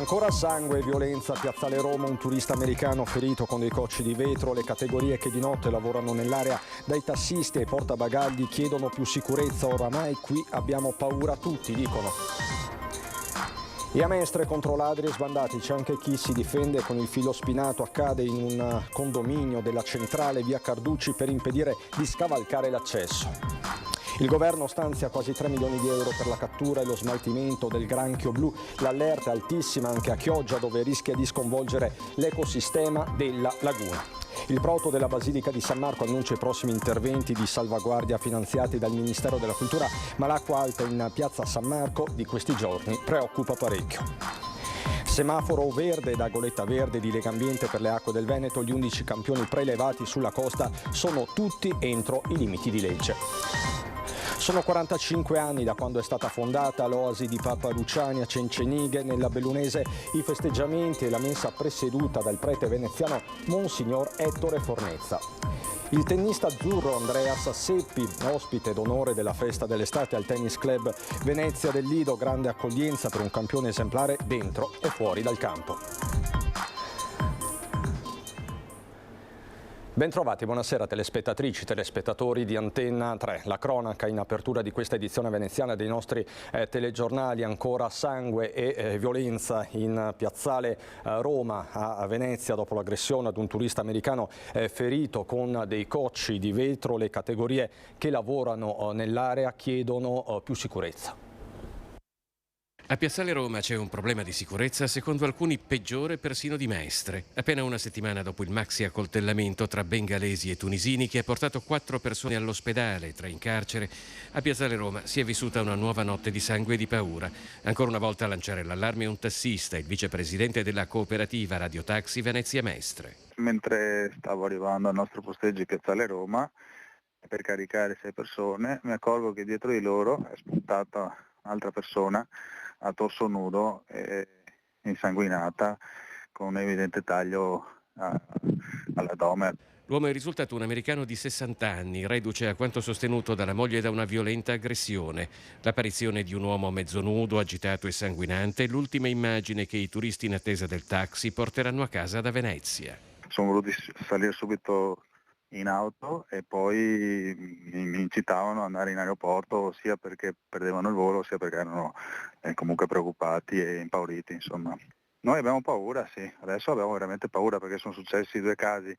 Ancora sangue e violenza a Piazzale Roma, un turista americano ferito con dei cocci di vetro. Le categorie che di notte lavorano nell'area, dai tassisti ai portabagagli, chiedono più sicurezza. Oramai qui abbiamo paura tutti, dicono. E a Mestre contro ladri e sbandati c'è anche chi si difende con il filo spinato. Accade in un condominio della centrale via Carducci per impedire di scavalcare l'accesso. Il governo stanzia quasi 3 milioni di euro per la cattura e lo smaltimento del granchio blu. L'allerta è altissima anche a Chioggia, dove rischia di sconvolgere l'ecosistema della laguna. Il proto della Basilica di San Marco annuncia i prossimi interventi di salvaguardia finanziati dal Ministero della Cultura, ma l'acqua alta in piazza San Marco di questi giorni preoccupa parecchio. Semaforo verde da goletta verde di Legambiente per le acque del Veneto. Gli 11 campioni prelevati sulla costa sono tutti entro i limiti di legge. Sono 45 anni da quando è stata fondata l'oasi di Papa Luciani a Cencenighe, nella Bellunese. I festeggiamenti e la messa presieduta dal prete veneziano Monsignor Ettore Fornezza. Il tennista azzurro Andreas Seppi, ospite d'onore della festa dell'estate al Tennis Club Venezia del Lido. Grande accoglienza per un campione esemplare dentro e fuori dal campo. Bentrovati, buonasera telespettatrici, telespettatori di Antenna 3. La cronaca in apertura di questa edizione veneziana dei nostri telegiornali. Ancora sangue e violenza in piazzale Roma a Venezia dopo l'aggressione ad un turista americano ferito con dei cocci di vetro. Le categorie che lavorano nell'area chiedono più sicurezza. A Piazzale Roma c'è un problema di sicurezza, secondo alcuni peggiore persino di Mestre. Appena una settimana dopo il maxi accoltellamento tra bengalesi e tunisini che ha portato 4 persone all'ospedale, 3 in carcere, a Piazzale Roma si è vissuta una nuova notte di sangue e di paura. Ancora una volta a lanciare l'allarme un tassista, il vicepresidente della cooperativa Radio Taxi Venezia Mestre. Mentre stavo arrivando al nostro posteggio di Piazzale Roma per caricare 6 persone, mi accorgo che dietro di loro è spuntata un'altra persona a torso nudo e insanguinata con un evidente taglio all'addome. L'uomo è risultato un americano di 60 anni, reduce a quanto sostenuto dalla moglie da una violenta aggressione. L'apparizione di un uomo mezzo nudo, agitato e sanguinante è l'ultima immagine che i turisti in attesa del taxi porteranno a casa da Venezia. Sono voluti salire subito in auto e poi mi incitavano ad andare in aeroporto sia perché perdevano il volo sia perché erano comunque preoccupati e impauriti, insomma. Noi abbiamo paura, sì, adesso abbiamo veramente paura perché sono successi 2 casi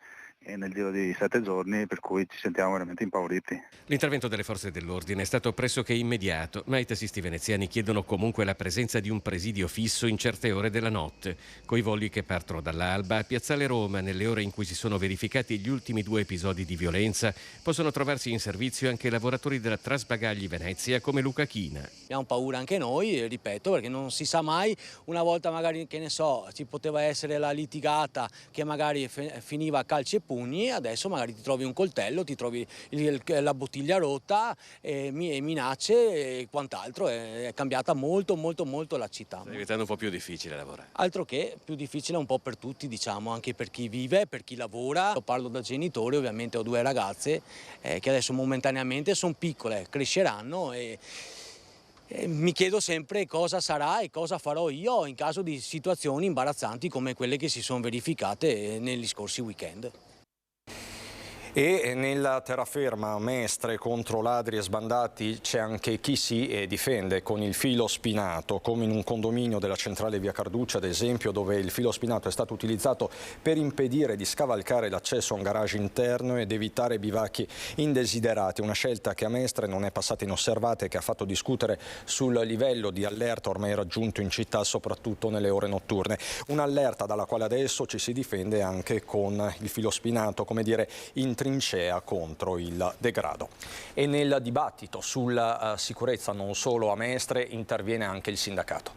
nel giro di 7 giorni, per cui ci sentiamo veramente impauriti. L'intervento delle forze dell'ordine è stato pressoché immediato, ma i tassisti veneziani chiedono comunque la presenza di un presidio fisso in certe ore della notte. Coi voli che partono dall'alba, a Piazzale Roma, nelle ore in cui si sono verificati gli ultimi 2 episodi di violenza, possono trovarsi in servizio anche lavoratori della Trasbagagli Venezia come Luca China. Abbiamo paura anche noi, ripeto, perché non si sa mai. Una volta magari, che ne so, ci poteva essere la litigata che magari finiva a calci e pugni, adesso magari ti trovi un coltello, ti trovi la bottiglia rotta, e minacce e quant'altro. È cambiata molto la città. Sta diventando un po' più difficile lavorare. Altro che più difficile un po' per tutti, diciamo, anche per chi vive, per chi lavora. Io parlo da genitore, ovviamente ho 2 ragazze che adesso momentaneamente sono piccole, cresceranno e mi chiedo sempre cosa sarà e cosa farò io in caso di situazioni imbarazzanti come quelle che si sono verificate negli scorsi weekend. E nella terraferma Mestre contro ladri e sbandati c'è anche chi si difende con il filo spinato, come in un condominio della centrale via Carducci, ad esempio, dove il filo spinato è stato utilizzato per impedire di scavalcare l'accesso a un garage interno ed evitare bivacchi indesiderati. Una scelta che a Mestre non è passata inosservata e che ha fatto discutere sul livello di allerta ormai raggiunto in città, soprattutto nelle ore notturne. Un'allerta dalla quale adesso ci si difende anche con il filo spinato, come dire, in trincea contro il degrado. E nel dibattito sulla sicurezza non solo a Mestre interviene anche il sindacato.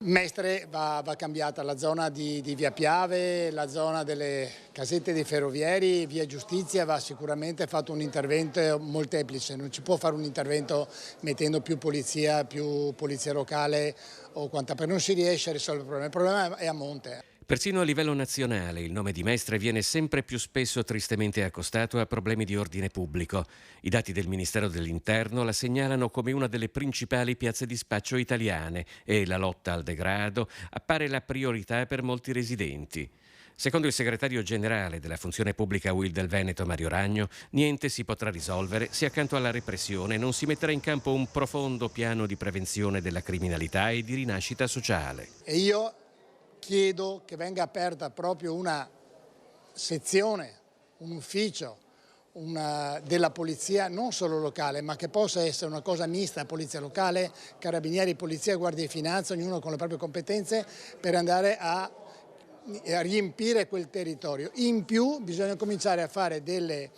Mestre va cambiata, la zona di via Piave, la zona delle casette dei ferrovieri, via Giustizia va sicuramente fatto un intervento molteplice, non ci può fare un intervento mettendo più polizia locale o quanta, perché non si riesce a risolvere il problema è a monte. Persino a livello nazionale il nome di Mestre viene sempre più spesso tristemente accostato a problemi di ordine pubblico. I dati del Ministero dell'Interno la segnalano come una delle principali piazze di spaccio italiane e la lotta al degrado appare la priorità per molti residenti. Secondo il segretario generale della Funzione Pubblica UIL del Veneto, Mario Ragno, niente si potrà risolvere se accanto alla repressione non si metterà in campo un profondo piano di prevenzione della criminalità e di rinascita sociale. E io chiedo che venga aperta proprio una sezione, un ufficio della polizia, non solo locale, ma che possa essere una cosa mista, polizia locale, carabinieri, polizia, guardia di finanza, ognuno con le proprie competenze, per andare a riempire quel territorio. In più bisogna cominciare a fare delle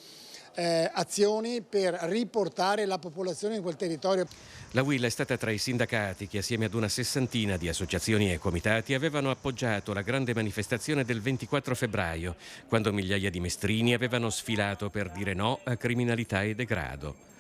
azioni per riportare la popolazione in quel territorio. La UIL è stata tra i sindacati che assieme ad una sessantina di associazioni e comitati avevano appoggiato la grande manifestazione del 24 febbraio, quando migliaia di mestrini avevano sfilato per dire no a criminalità e degrado.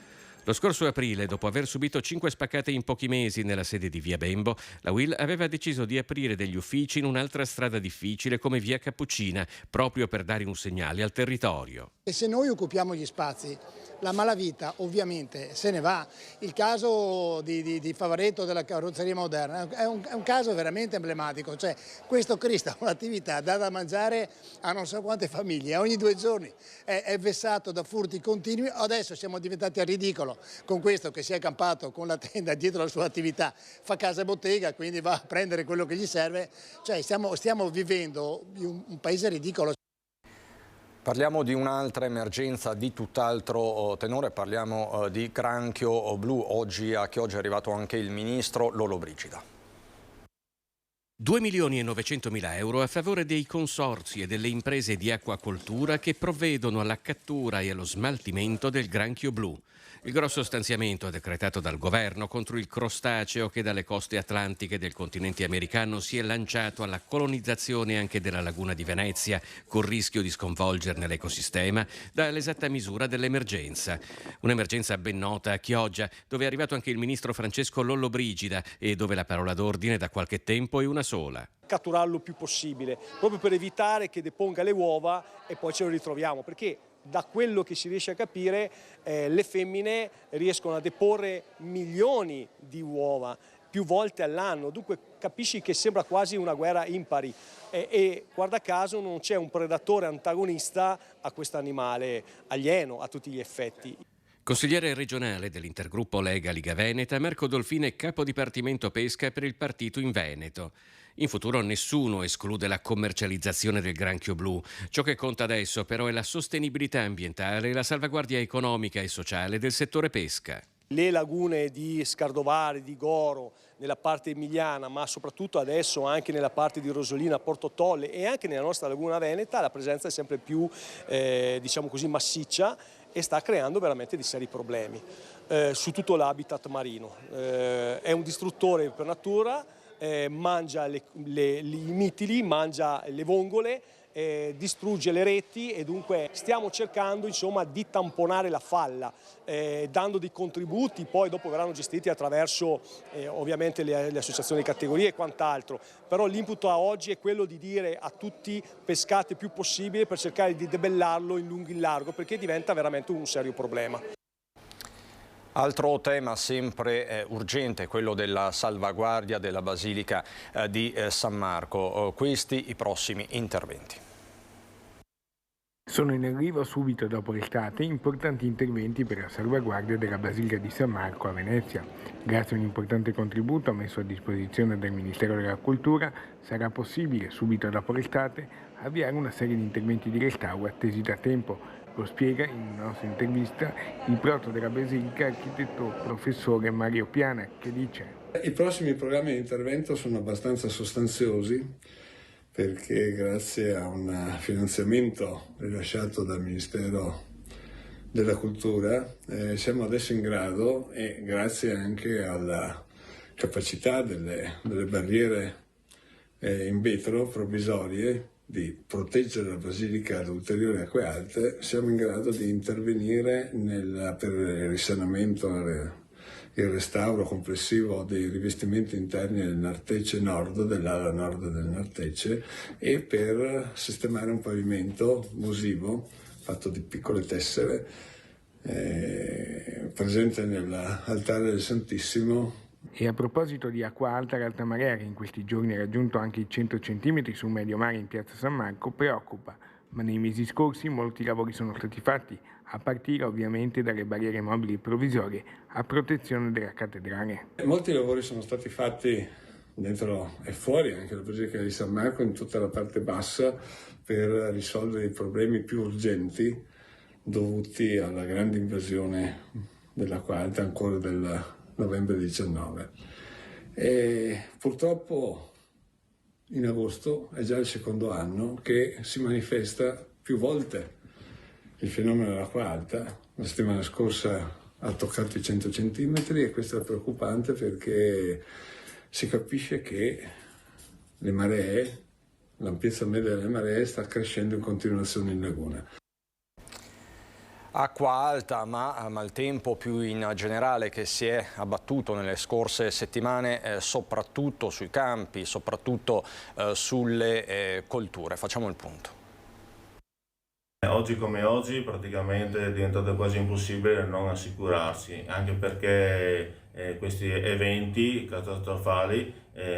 Lo scorso aprile, dopo aver subito 5 spaccate in pochi mesi nella sede di Via Bembo, la UIL aveva deciso di aprire degli uffici in un'altra strada difficile come Via Cappuccina, proprio per dare un segnale al territorio. E se noi occupiamo gli spazi, la malavita ovviamente se ne va. Il caso di Favaretto della carrozzeria moderna è un caso veramente emblematico. Cioè, questo Cristo ha un'attività, dà da mangiare a non so quante famiglie, ogni 2 giorni è vessato da furti continui. Adesso siamo diventati al ridicolo con questo che si è accampato con la tenda dietro la sua attività, fa casa e bottega, quindi va a prendere quello che gli serve. Cioè, stiamo vivendo un paese ridicolo. Parliamo di un'altra emergenza di tutt'altro tenore, parliamo di granchio blu. A Chioggia è arrivato anche il ministro Lollobrigida. 2.900.000 euro a favore dei consorzi e delle imprese di acquacoltura che provvedono alla cattura e allo smaltimento del granchio blu. Il grosso stanziamento decretato dal governo contro il crostaceo che dalle coste atlantiche del continente americano si è lanciato alla colonizzazione anche della laguna di Venezia, col rischio di sconvolgerne l'ecosistema, dà l'esatta misura dell'emergenza. Un'emergenza ben nota a Chioggia, dove è arrivato anche il ministro Francesco Lollobrigida e dove la parola d'ordine da qualche tempo è una sola. Catturarlo il più possibile, proprio per evitare che deponga le uova e poi ce lo ritroviamo, perché da quello che si riesce a capire le femmine riescono a deporre milioni di uova più volte all'anno, dunque capisci che sembra quasi una guerra impari e guarda caso non c'è un predatore antagonista a questo animale alieno a tutti gli effetti. Consigliere regionale dell'intergruppo Lega Liga Veneta, Marco Dolfine è capo dipartimento pesca per il partito in Veneto. In futuro nessuno esclude la commercializzazione del granchio blu. Ciò che conta adesso però è la sostenibilità ambientale e la salvaguardia economica e sociale del settore pesca. Le lagune di Scardovare, di Goro, nella parte emiliana, ma soprattutto adesso anche nella parte di Rosolina, Porto Tolle e anche nella nostra laguna veneta, la presenza è sempre più diciamo così, massiccia e sta creando veramente dei seri problemi su tutto l'habitat marino. È un distruttore per natura, mangia i mitili, mangia le vongole, distrugge le reti e dunque stiamo cercando insomma di tamponare la falla dando dei contributi, poi dopo verranno gestiti attraverso ovviamente le associazioni di categorie e quant'altro, però l'input a oggi è quello di dire a tutti pescate il più possibile per cercare di debellarlo in lungo e in largo perché diventa veramente un serio problema. Altro tema sempre urgente, quello della salvaguardia della Basilica di San Marco. Questi i prossimi interventi. Sono in arrivo subito dopo l'estate importanti interventi per la salvaguardia della Basilica di San Marco a Venezia. Grazie a un importante contributo messo a disposizione del Ministero della Cultura sarà possibile subito dopo l'estate avviare una serie di interventi di restauro attesi da tempo. Lo spiega in una nostra intervista il proto della Basilica, architetto professore Mario Piana, che dice: I prossimi programmi di intervento sono abbastanza sostanziosi perché grazie a un finanziamento rilasciato dal Ministero della Cultura siamo adesso in grado, e grazie anche alla capacità delle barriere in vetro provvisorie, di proteggere la Basilica da ulteriori acque alte, siamo in grado di intervenire per il risanamento il restauro complessivo dei rivestimenti interni del nartece nord, dell'ala nord del nartece, e per sistemare un pavimento musivo fatto di piccole tessere presente nell'altare del Santissimo. E a proposito di acqua alta, l'alta marea, che in questi giorni ha raggiunto anche i 100 cm sul medio mare in piazza San Marco, preoccupa, ma nei mesi scorsi molti lavori sono stati fatti, a partire ovviamente dalle barriere mobili provvisorie a protezione della cattedrale. Molti lavori sono stati fatti dentro e fuori anche la Basilica di San Marco, in tutta la parte bassa, per risolvere i problemi più urgenti dovuti alla grande invasione dell'acqua alta ancora del novembre 19. E purtroppo in agosto è già il secondo anno che si manifesta più volte il fenomeno dell'acqua alta. La settimana scorsa ha toccato i 100 centimetri e questo è preoccupante perché si capisce che le maree, l'ampiezza media delle maree sta crescendo in continuazione in laguna. Acqua alta ma maltempo più in generale che si è abbattuto nelle scorse settimane soprattutto sui campi, soprattutto sulle colture. Facciamo il punto. Oggi come oggi praticamente è diventato quasi impossibile non assicurarsi, anche perché questi eventi catastrofali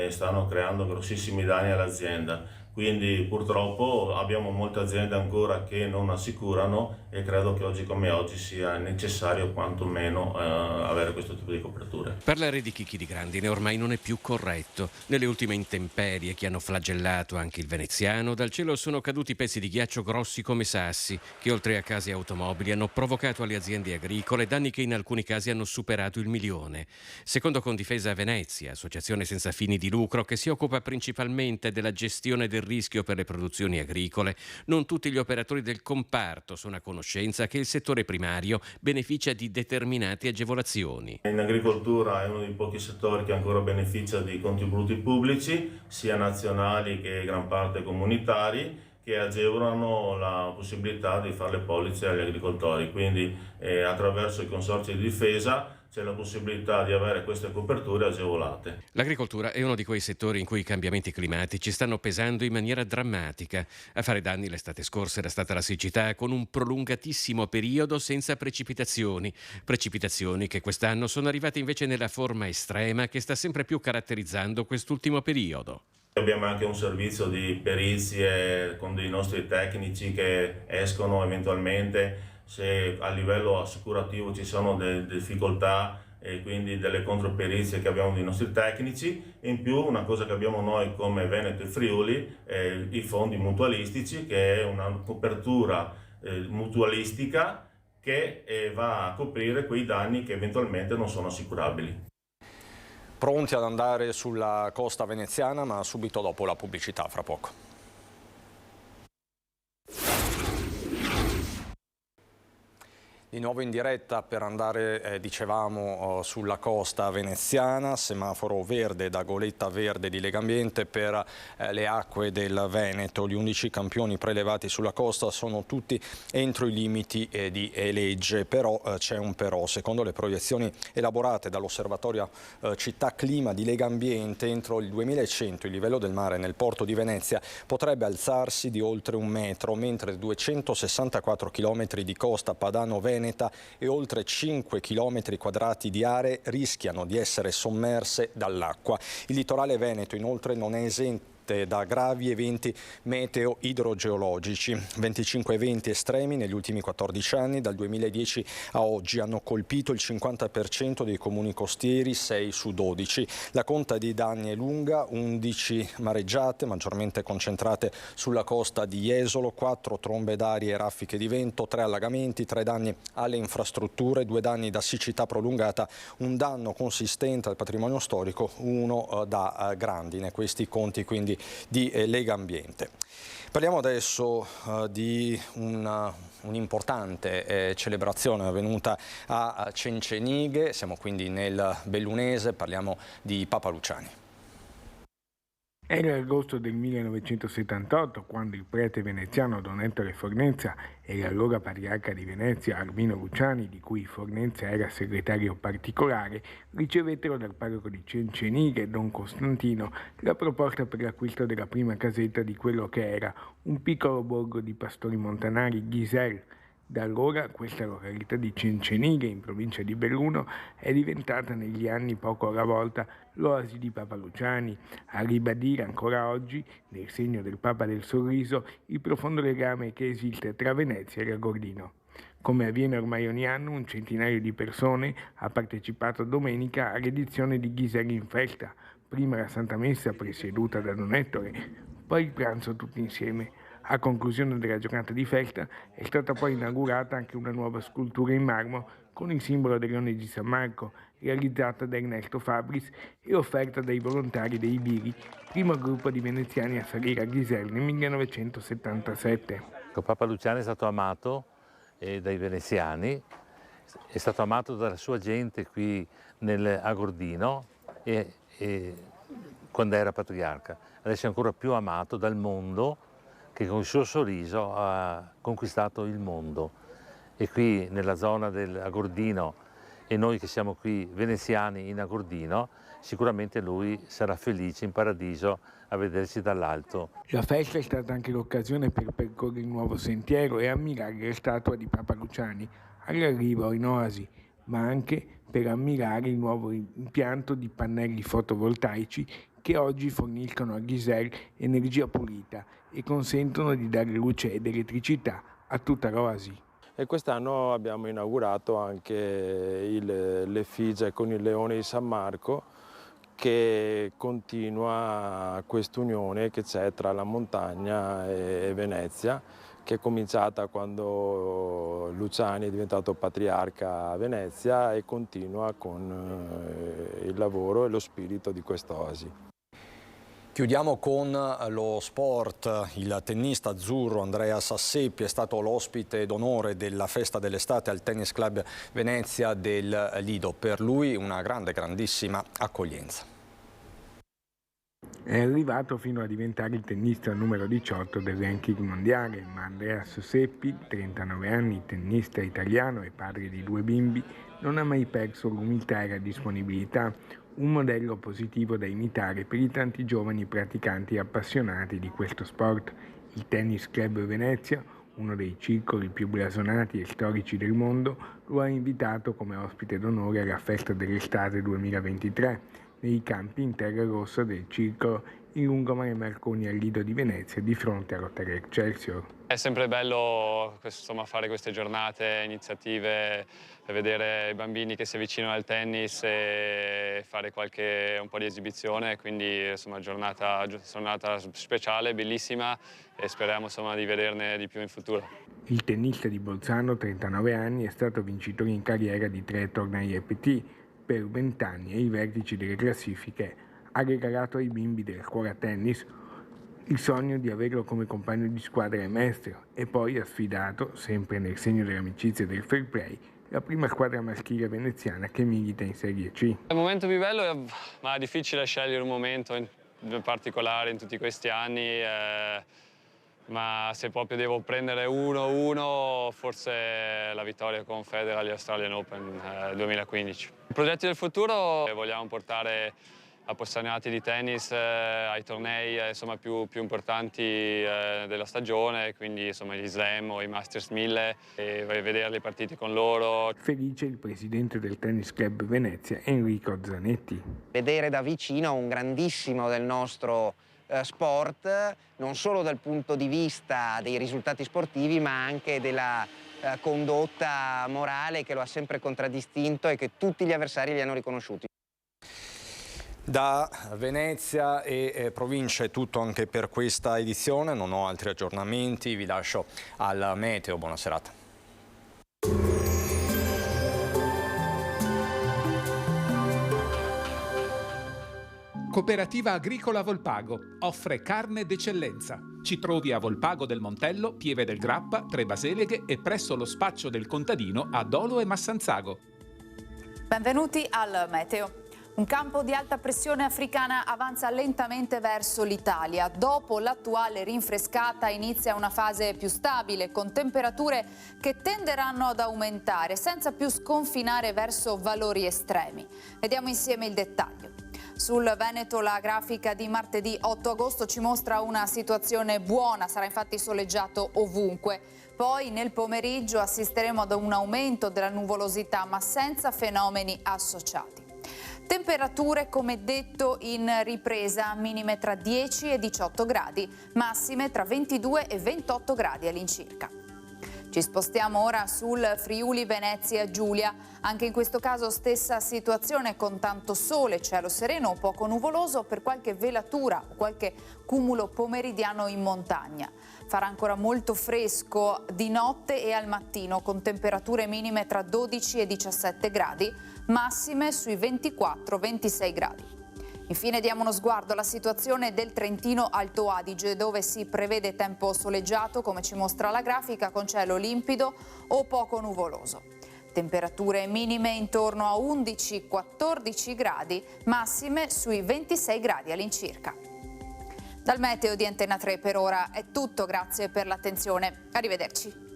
stanno creando grossissimi danni all'azienda. Quindi purtroppo abbiamo molte aziende ancora che non assicurano e credo che oggi come oggi sia necessario quantomeno avere questo tipo di coperture. Parlare di chicchi di grandine ormai non è più corretto. Nelle ultime intemperie che hanno flagellato anche il veneziano, dal cielo sono caduti pezzi di ghiaccio grossi come sassi che oltre a case e automobili hanno provocato alle aziende agricole danni che in alcuni casi hanno superato il 1 milione. Secondo Condifesa Venezia, associazione senza fini di lucro che si occupa principalmente della gestione del rischio per le produzioni agricole, non tutti gli operatori del comparto sono a conoscenza che il settore primario beneficia di determinate agevolazioni. In agricoltura è uno dei pochi settori che ancora beneficia di contributi pubblici, sia nazionali che gran parte comunitari, che agevolano la possibilità di fare le polizze agli agricoltori. Quindi attraverso i consorzi di difesa c'è la possibilità di avere queste coperture agevolate. L'agricoltura è uno di quei settori in cui i cambiamenti climatici stanno pesando in maniera drammatica. A fare danni l'estate scorsa era stata la siccità, con un prolungatissimo periodo senza precipitazioni che quest'anno sono arrivate invece nella forma estrema che sta sempre più caratterizzando quest'ultimo periodo. Abbiamo anche un servizio di perizie con dei nostri tecnici che escono eventualmente se a livello assicurativo ci sono delle difficoltà e quindi delle controperizie che abbiamo dei nostri tecnici. E in più una cosa che abbiamo noi come Veneto e Friuli è i fondi mutualistici, che è una copertura mutualistica che va a coprire quei danni che eventualmente non sono assicurabili. Pronti ad andare sulla costa veneziana, ma subito dopo la pubblicità, fra poco. Di nuovo in diretta per andare, dicevamo, sulla costa veneziana, semaforo verde da goletta verde di Legambiente per le acque del Veneto. Gli 11 campioni prelevati sulla costa sono tutti entro i limiti di legge, però c'è un però. Secondo le proiezioni elaborate dall'osservatorio Città Clima di Legambiente, entro il 2100 il livello del mare nel porto di Venezia potrebbe alzarsi di oltre 1 metro, mentre 264 km di costa padano-veneta e oltre 5 km quadrati di aree rischiano di essere sommerse dall'acqua. Il litorale veneto inoltre non è esente da gravi eventi meteo idrogeologici. 25 eventi estremi negli ultimi 14 anni, dal 2010 a oggi, hanno colpito il 50% dei comuni costieri, 6 su 12. La conta dei danni è lunga, 11 mareggiate, maggiormente concentrate sulla costa di Jesolo, 4 trombe d'aria e raffiche di vento, 3 allagamenti, 3 danni alle infrastrutture, 2 danni da siccità prolungata, un danno consistente al patrimonio storico, 1 da grandine. Questi conti quindi di Legambiente. Parliamo adesso di un'importante celebrazione avvenuta a Cencenighe, siamo quindi nel Bellunese, parliamo di Papa Luciani. Era l'agosto del 1978 quando il prete veneziano Don Ettore Fornezza e l'allora patriarca di Venezia Armino Luciani, di cui Fornezza era segretario particolare, ricevettero dal parroco di Cencenighe, Don Costantino, la proposta per l'acquisto della prima casetta di quello che era un piccolo borgo di pastori montanari, Ghisel. Da allora questa località di Cencenighe, in provincia di Belluno, è diventata negli anni poco alla volta l'oasi di Papa Luciani, a ribadire ancora oggi, nel segno del Papa del Sorriso, il profondo legame che esiste tra Venezia e Ragordino. Come avviene ormai ogni anno, un centinaio di persone ha partecipato domenica all'edizione di Ghisel in festa, prima la Santa Messa presieduta da Don Ettore, poi il pranzo tutti insieme. A conclusione della giornata di festa è stata poi inaugurata anche una nuova scultura in marmo con il simbolo del Leone di San Marco, realizzata da Ernesto Fabris e offerta dai volontari dei Biri, primo gruppo di veneziani a salire a Ghisel nel 1977. Papa Luciani è stato amato dai veneziani, è stato amato dalla sua gente qui a Gordino e quando era patriarca. Adesso è ancora più amato dal mondo, che con il suo sorriso ha conquistato il mondo. E qui nella zona del Agordino, e noi che siamo qui veneziani in Agordino, sicuramente lui sarà felice in paradiso a vederci dall'alto. La festa è stata anche l'occasione per percorrere il nuovo sentiero e ammirare la statua di Papa Luciani all'arrivo in oasi, ma anche per ammirare il nuovo impianto di pannelli fotovoltaici che oggi forniscono a Ghisel energia pulita e consentono di dare luce ed elettricità a tutta l'oasi. E quest'anno abbiamo inaugurato anche l'effigie con il Leone di San Marco, che continua quest'unione che c'è tra la montagna e Venezia, che è cominciata quando Luciani è diventato patriarca a Venezia e continua con il lavoro e lo spirito di quest'oasi. Chiudiamo con lo sport. Il tennista azzurro Andrea Sasseppi è stato l'ospite d'onore della festa dell'estate al Tennis Club Venezia del Lido. Per lui una grandissima accoglienza. È arrivato fino a diventare il tennista numero 18 del ranking mondiale, ma Andrea Sasseppi, 39 anni, tennista italiano e padre di 2 bimbi, non ha mai perso l'umiltà e la disponibilità, un modello positivo da imitare per i tanti giovani praticanti appassionati di questo sport. Il Tennis Club Venezia, uno dei circoli più blasonati e storici del mondo, lo ha invitato come ospite d'onore alla festa dell'estate 2023 nei campi in terra rossa del circolo in lungomare Marconi al Lido di Venezia di fronte all'Hotel Excelsior. È sempre bello fare queste giornate, iniziative, vedere i bambini che si avvicinano al tennis e fare un po' di esibizione, quindi giornata speciale, bellissima e speriamo di vederne di più in futuro. Il tennista di Bolzano, 39 anni, è stato vincitore in carriera di 3 tornei APT per 20 anni e ai vertici delle classifiche ha regalato ai bimbi della scuola tennis il sogno di averlo come compagno di squadra e maestro e poi ha sfidato, sempre nel segno dell'amicizia e del fair play, la prima squadra maschile veneziana che milita in Serie C. Il momento più bello è difficile scegliere un momento in particolare in tutti questi anni, ma se proprio devo prendere uno, forse la vittoria con Federer agli Australian Open 2015. I progetti del futuro vogliamo portare appassionati di tennis ai tornei più importanti della stagione, quindi gli Slam o i Masters 1000 e vedere le partite con loro. Felice il presidente del Tennis Club Venezia, Enrico Zanetti. Vedere da vicino un grandissimo del nostro sport, non solo dal punto di vista dei risultati sportivi, ma anche della condotta morale che lo ha sempre contraddistinto e che tutti gli avversari gli hanno riconosciuti. Da Venezia e provincia è tutto anche per questa edizione, non ho altri aggiornamenti, vi lascio al meteo, buona serata. Cooperativa Agricola Volpago offre carne d'eccellenza. Ci trovi a Volpago del Montello, Pieve del Grappa, Tre Baseleghe e presso lo spaccio del contadino a Dolo e Massanzago. Benvenuti al meteo. Un campo di alta pressione africana avanza lentamente verso l'Italia. Dopo l'attuale rinfrescata inizia una fase più stabile, con temperature che tenderanno ad aumentare, senza più sconfinare verso valori estremi. Vediamo insieme il dettaglio. Sul Veneto la grafica di martedì 8 agosto ci mostra una situazione buona, sarà infatti soleggiato ovunque. Poi nel pomeriggio assisteremo ad un aumento della nuvolosità, ma senza fenomeni associati. Temperature, come detto, in ripresa, minime tra 10 e 18 gradi, massime tra 22 e 28 gradi all'incirca. Ci spostiamo ora sul Friuli Venezia Giulia. Anche in questo caso stessa situazione, con tanto sole, cielo sereno o poco nuvoloso, per qualche velatura o qualche cumulo pomeridiano in montagna. Farà ancora molto fresco di notte e al mattino, con temperature minime tra 12 e 17 gradi, massime sui 24-26 gradi. Infine diamo uno sguardo alla situazione del Trentino Alto Adige, dove si prevede tempo soleggiato, come ci mostra la grafica, con cielo limpido o poco nuvoloso. Temperature minime intorno a 11-14 gradi, massime sui 26 gradi all'incirca. Dal meteo di Antenna 3 per ora è tutto, grazie per l'attenzione. Arrivederci.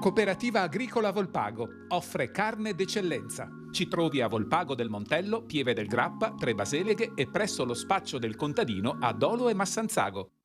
Cooperativa Agricola Volpago offre carne d'eccellenza. Ci trovi a Volpago del Montello, Pieve del Grappa, Tre Baseleghe e presso lo spaccio del contadino a Dolo e Massanzago.